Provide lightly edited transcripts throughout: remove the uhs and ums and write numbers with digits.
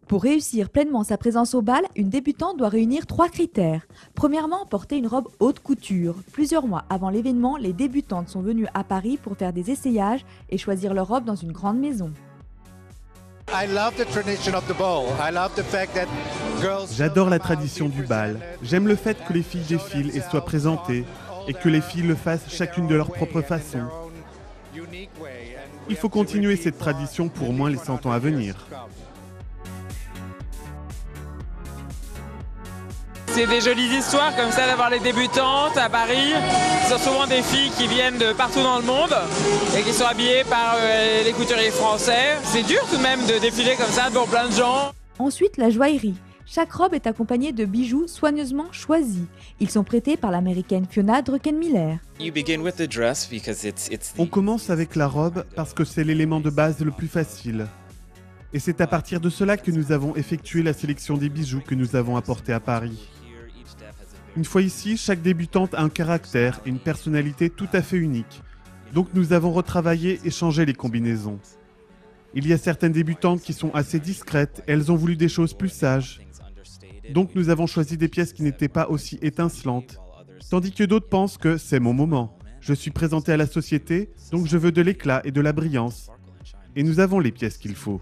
Pour réussir pleinement sa présence au bal, une débutante doit réunir 3 critères. Premièrement, porter une robe haute couture. Plusieurs mois avant l'événement, les débutantes sont venues à Paris pour faire des essayages et choisir leur robe dans une grande maison. J'adore la tradition du bal. J'aime le fait que les filles défilent et soient présentées, et que les filles le fassent chacune de leur propre façon. Il faut continuer cette tradition pour au moins les 100 ans à venir. C'est des jolies histoires comme ça d'avoir les débutantes à Paris. Ce sont souvent des filles qui viennent de partout dans le monde et qui sont habillées par les couturiers français. C'est dur tout de même de défiler comme ça devant plein de gens. Ensuite, la joaillerie. Chaque robe est accompagnée de bijoux soigneusement choisis. Ils sont prêtés par l'américaine Fiona Druckenmiller. On commence avec la robe parce que c'est l'élément de base le plus facile. Et c'est à partir de cela que nous avons effectué la sélection des bijoux que nous avons apportés à Paris. Une fois ici, chaque débutante a un caractère et une personnalité tout à fait unique. Donc nous avons retravaillé et changé les combinaisons. Il y a certaines débutantes qui sont assez discrètes, elles ont voulu des choses plus sages. Donc nous avons choisi des pièces qui n'étaient pas aussi étincelantes. Tandis que d'autres pensent que c'est mon moment. Je suis présentée à la société, donc je veux de l'éclat et de la brillance. Et nous avons les pièces qu'il faut.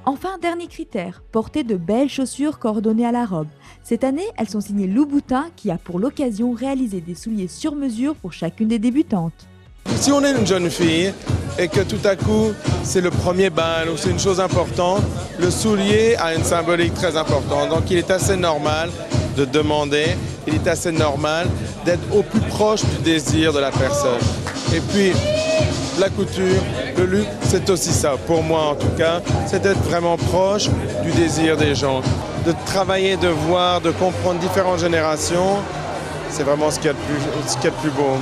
Enfin, dernier critère, porter de belles chaussures coordonnées à la robe. Cette année, elles sont signées Louboutin qui a pour l'occasion réalisé des souliers sur mesure pour chacune des débutantes. Si on est une jeune fille et que tout à coup c'est le premier bal ou c'est une chose importante, le soulier a une symbolique très importante. Donc il est assez normal de demander, il est assez normal d'être au plus proche du désir de la personne. Et puis la couture, le luxe, c'est aussi ça, pour moi en tout cas, c'est d'être vraiment proche du désir des gens. De travailler, de voir, de comprendre différentes générations, c'est vraiment ce qu'il y a de plus beau.